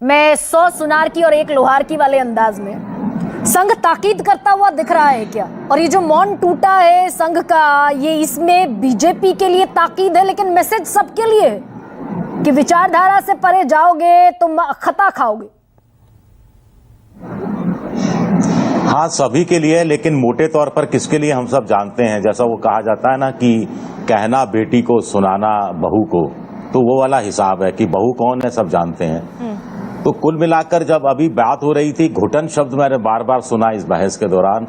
मैं 100 सुनार की और 1 लोहार की वाले अंदाज में संघ ताकीद करता हुआ दिख रहा है क्या? और ये जो मौन टूटा है संघ का, ये इसमें बीजेपी के लिए ताकीद है, लेकिन मैसेज सबके लिए है कि विचारधारा से परे जाओगे तो खता खाओगे। हाँ, सभी के लिए, लेकिन मोटे तौर पर किसके लिए हम सब जानते हैं। जैसा वो कहा जाता है ना कि कहना बेटी को सुनाना बहू को, तो वो वाला हिसाब है कि बहू कौन है सब जानते हैं। तो कुल मिलाकर जब अभी बात हो रही थी, घुटन शब्द मैंने बार बार सुना इस बहस के दौरान,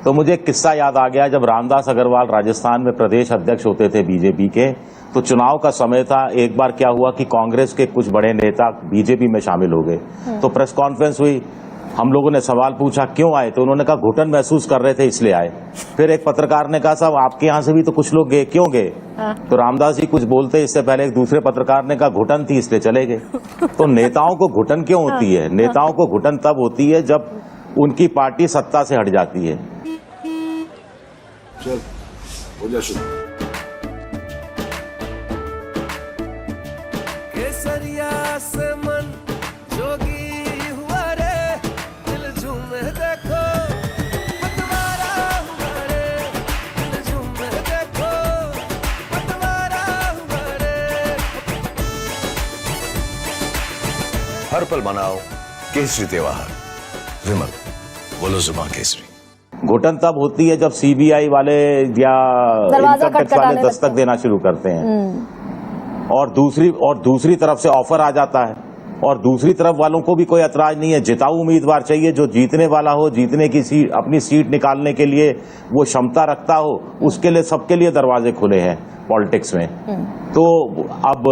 तो मुझे एक किस्सा याद आ गया। जब रामदास अग्रवाल राजस्थान में प्रदेश अध्यक्ष होते थे बीजेपी के, तो चुनाव का समय था। एक बार क्या हुआ कि कांग्रेस के कुछ बड़े नेता बीजेपी में शामिल हो गए। तो प्रेस कॉन्फ्रेंस हुई, हम लोगों ने सवाल पूछा क्यों आए, तो उन्होंने कहा घुटन महसूस कर रहे थे इसलिए आए। फिर एक पत्रकार ने कहा साहब आपके यहाँ से भी तो कुछ लोग गए, क्यों गए? तो रामदास जी कुछ बोलते, इससे पहले एक दूसरे पत्रकार ने कहा घुटन थी इसलिए चले गए। तो नेताओं को घुटन क्यों होती है? नेताओं को घुटन तब होती है जब उनकी पार्टी सत्ता से हट जाती है। चल हो जा शुरू। हर पल मनाओ केसरी त्योहार। विमल बोलो जुबान केसरी। घुटन तब होती है जब सीबीआई वाले या इनकम टैक्स वाले दस्तक देना शुरू करते हैं और दूसरी तरफ से ऑफर आ जाता है, और दूसरी तरफ वालों को भी कोई एतराज नहीं है। जिताऊ उम्मीदवार चाहिए जो जीतने वाला हो, जीतने की सीट, अपनी सीट निकालने के लिए वो क्षमता रखता हो, उसके लिए सबके लिए दरवाजे खुले हैं पॉलिटिक्स में। तो अब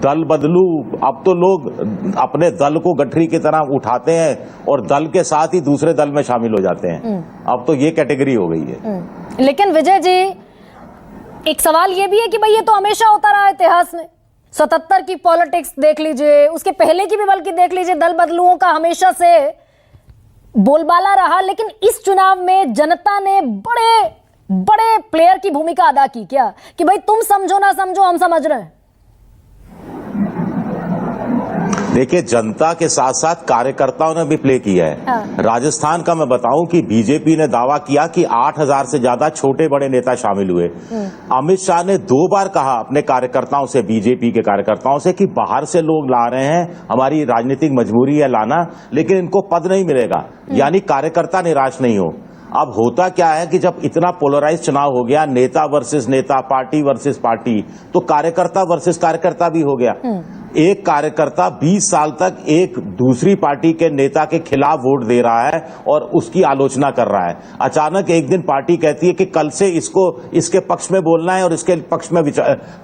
दल बदलू, अब तो लोग अपने दल को गठरी की तरह उठाते हैं और दल के साथ ही दूसरे दल में शामिल हो जाते हैं। अब तो ये कैटेगरी हो गई है। लेकिन विजय जी, एक सवाल ये भी है कि भाई ये तो हमेशा होता रहा है इतिहास में। 77 की पॉलिटिक्स देख लीजिए, उसके पहले की भी बल्कि देख लीजिए, दल बदलुओं का हमेशा से बोलबाला रहा। लेकिन इस चुनाव में जनता ने बड़े प्लेयर की भूमिका अदा की क्या, कि भाई तुम समझो ना समझो हम समझ रहे हैं? देखिए, जनता के साथ साथ कार्यकर्ताओं ने भी प्ले किया है। हाँ। राजस्थान का मैं बताऊं कि बीजेपी ने दावा किया कि 8000 से ज्यादा छोटे बड़े नेता शामिल हुए। अमित शाह ने 2 बार कहा अपने कार्यकर्ताओं से, बीजेपी के कार्यकर्ताओं से, कि बाहर से लोग ला रहे हैं, हमारी राजनीतिक मजबूरी है लाना, लेकिन इनको पद नहीं मिलेगा। यानी कार्यकर्ता निराश नहीं हो। अब होता क्या है कि जब इतना पोलराइज चुनाव हो गया, नेता वर्सेस नेता, पार्टी वर्सेस पार्टी, तो कार्यकर्ता वर्सेस कार्यकर्ता भी हो गया। एक कार्यकर्ता 20 साल तक एक दूसरी पार्टी के नेता के खिलाफ वोट दे रहा है और उसकी आलोचना कर रहा है। अचानक एक दिन पार्टी कहती है कि कल से इसको इसके पक्ष में बोलना है और इसके पक्ष में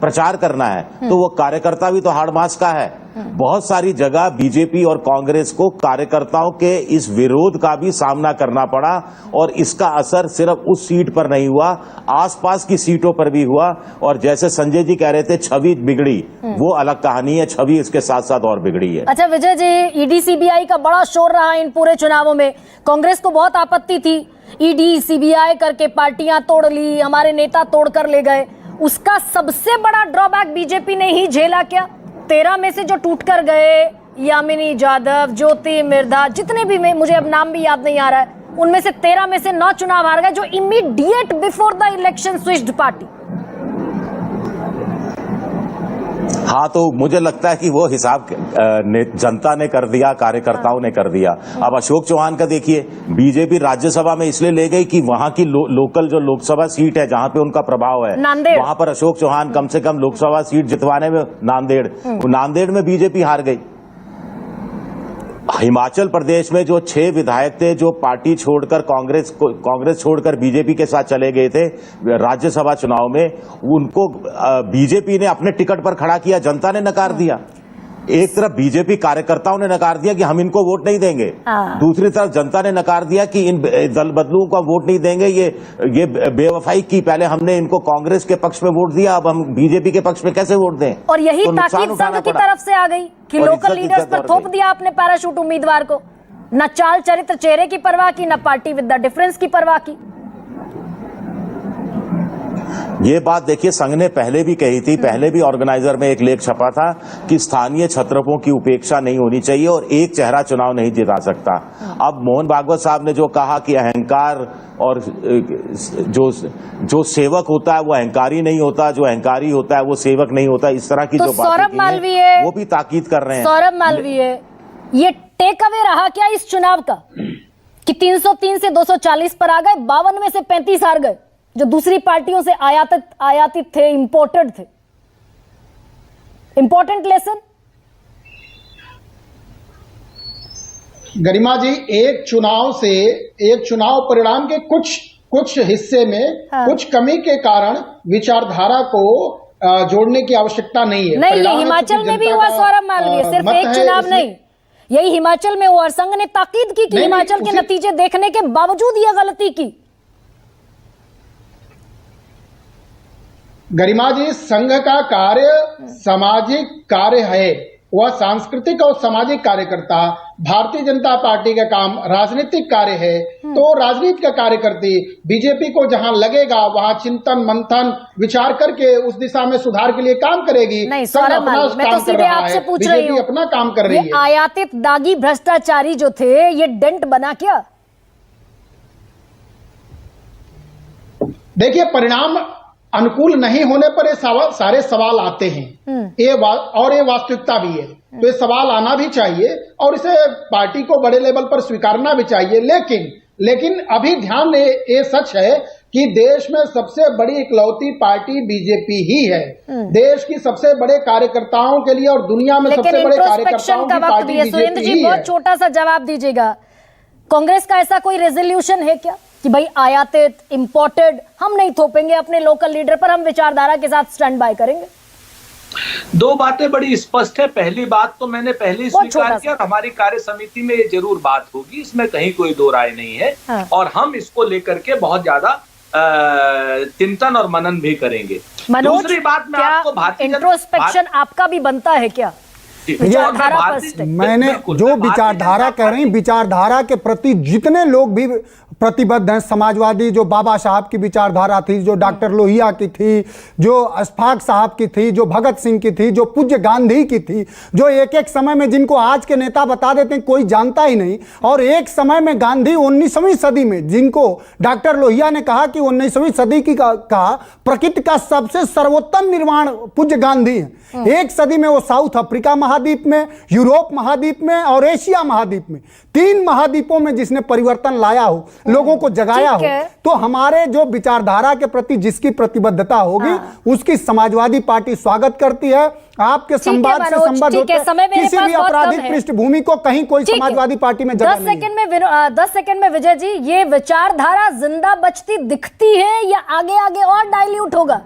प्रचार करना है, तो वो कार्यकर्ता भी तो हाड़ मास का है। बहुत सारी जगह बीजेपी और कांग्रेस को कार्यकर्ताओं के इस विरोध का भी सामना करना पड़ा, और इसका असर सिर्फ उस सीट पर नहीं हुआ, आसपास की सीटों पर भी हुआ। और जैसे संजय जी कह रहे थे छवि बिगड़ी, वो अलग कहानी है, छवि इसके साथ साथ और बिगड़ी है। अच्छा विजय जी, ईडी सीबीआई का बड़ा शोर रहा इन पूरे चुनावों में। कांग्रेस को बहुत आपत्ति थी, ईडी सीबीआई करके पार्टियां तोड़ ली, हमारे नेता तोड़ कर ले गए। उसका सबसे बड़ा ड्रॉबैक बीजेपी ने ही झेला क्या? 13 में से जो टूट कर गए, यामिनी जाधव, ज्योति मिर्धा, जितने भी, मुझे अब नाम भी याद नहीं आ रहा है, उनमें से 13 में से 9 चुनाव हार गए, जो immediate before the election switched party. हाँ, तो मुझे लगता है कि वो हिसाब जनता ने कर दिया, कार्यकर्ताओं ने कर दिया। अब अशोक चौहान का देखिए, बीजेपी राज्यसभा में इसलिए ले गई कि वहां की लोकल जो लोकसभा सीट है जहां पे उनका प्रभाव है, वहां पर अशोक चौहान कम से कम लोकसभा सीट जितवाने में, नांदेड़ में बीजेपी हार गई। हिमाचल प्रदेश में जो 6 विधायक थे जो पार्टी छोड़कर कांग्रेस छोड़कर बीजेपी के साथ चले गए थे राज्यसभा चुनाव में, उनको बीजेपी ने अपने टिकट पर खड़ा किया, जनता ने नकार दिया। एक तरफ बीजेपी कार्यकर्ताओं ने नकार दिया कि हम इनको वोट नहीं देंगे, दूसरी तरफ जनता ने नकार दिया कि इन दल बदलुओं का वोट नहीं देंगे, ये बेवफाई की। पहले हमने इनको कांग्रेस के पक्ष में वोट दिया, अब हम बीजेपी के पक्ष में कैसे वोट दें? और यही ताकीद संघ की तरफ से आ गई कि लोकल लीडर्स पर थोप दिया अपने पैराशूट उम्मीदवार को। न चाल चरित्र चेहरे की परवाह की, न पार्टी विद द डिफरेंस की परवाह की। ये बात देखिए संघ ने पहले भी कही थी, पहले भी ऑर्गेनाइजर में एक लेख छपा था कि स्थानीय छत्रपों की उपेक्षा नहीं होनी चाहिए और एक चेहरा चुनाव नहीं जिता सकता। अब मोहन भागवत साहब ने जो कहा कि अहंकार और जो सेवक होता है वो अहंकारी नहीं होता, जो अहंकारी होता है वो सेवक नहीं होता, इस तरह की तो जो सौरभ बातें की हैं, वो भी ताकीद कर रहे हैं। सौरभ मालवीय, ये टेक अवे रहा क्या इस चुनाव का कि 303 से 240 पर आ गए, 52 में से 35 हार गए, जो दूसरी पार्टियों से आयातित थे, इंपोर्टेड थे। Important lesson. गरिमा जी, एक चुनाव परिणाम के कुछ हिस्से में कुछ कमी के कारण विचारधारा को जोड़ने की आवश्यकता नहीं है। नहीं, ये हिमाचल में भी हुआ सौरभ मालवीय, सिर्फ एक चुनाव नहीं, यही हिमाचल में हुआ। संघ ने ताकीद की कि हिमाचल के नतीजे देखने के बावजूद यह गलती की। गरिमा जी, संघ का कार्य सामाजिक कार्य है, वह सांस्कृतिक और सामाजिक कार्यकर्ता। भारतीय जनता पार्टी का काम राजनीतिक कार्य है, तो राजनीति का कार्य करती। बीजेपी को जहां लगेगा वहां चिंतन मंथन विचार करके उस दिशा में सुधार के लिए काम करेगी। नहीं सौरभ मालवीय, मैं तो सीधे आपसे पूछ रही हूँ, अपना काम कर रही है। आयातित दागी भ्रष्टाचारी जो थे, ये डेंट बना क्या? देखिए, परिणाम अनुकूल नहीं होने पर ये सारे सवाल आते हैं, ये वास्तविकता भी है, तो ये सवाल आना भी चाहिए और इसे पार्टी को बड़े लेवल पर स्वीकारना भी चाहिए। लेकिन अभी ध्यान ये सच है कि देश में सबसे बड़ी इकलौती पार्टी बीजेपी ही है। देश की सबसे बड़े कार्यकर्ताओं के लिए और दुनिया में सबसे बड़े कार्यकर्ताओं की पार्टी बीजेपी सुरेंद्र जी, बहुत छोटा सा जवाब दीजिएगा, कांग्रेस का ऐसा कोई रेजोल्यूशन है क्या कि भाई आयातित इंपोर्टेड हम नहीं थोपेंगे अपने लोकल लीडर पर, हम विचारधारा के साथ स्टैंड बाय करेंगे? दो बातें बड़ी स्पष्ट है। पहली बात तो मैंने पहले ही स्वीकार किया, हमारी कार्य समिति में ये जरूर बात होगी, इसमें कहीं कोई दो राय नहीं है। हाँ। और हम इसको लेकर के बहुत ज्यादा चिंतन और मनन भी करेंगे। दूसरी बात, मैं आपको भारतीय इंट्रोस्पेक्शन आपका भी बनता है क्या? मैंने जो विचारधारा कह रही, विचारधारा के प्रति जितने लोग भी प्रतिबद्ध हैं, समाजवादी जो बाबा साहब की विचारधारा थी, जो डॉक्टर लोहिया की थी, जो अशफाक साहब की थी, जो भगत सिंह की थी, जो पूज्य गांधी की थी, जो एक समय में जिनको आज के नेता बता देते हैं कोई जानता ही नहीं, और एक समय में गांधी 19वीं सदी में, जिनको डॉक्टर लोहिया ने कहा कि 19वीं सदी की का प्रकृति का सबसे सर्वोत्तम निर्माण पूज्य गांधी है। एक सदी में वो साउथ अफ्रीका महाद्वीप में, यूरोप महाद्वीप में और एशिया महाद्वीप में, 3 महाद्वीपों में जिसने परिवर्तन लाया हो, लोगों को जगाया हो, तो हमारे जो विचारधारा के प्रति जिसकी प्रतिबद्धता होगी उसकी समाजवादी पार्टी स्वागत करती है। आपके संवाद से संबद्ध होते किसी भी आपराधिक पृष्ठभूमि को कहीं कोई समाजवादी पार्टी में जगह नहीं है। 10 सेकंड में विजय जी, ये विचारधारा जिंदा बचती दिखती है या आगे आगे और डाइल्यूट होगा?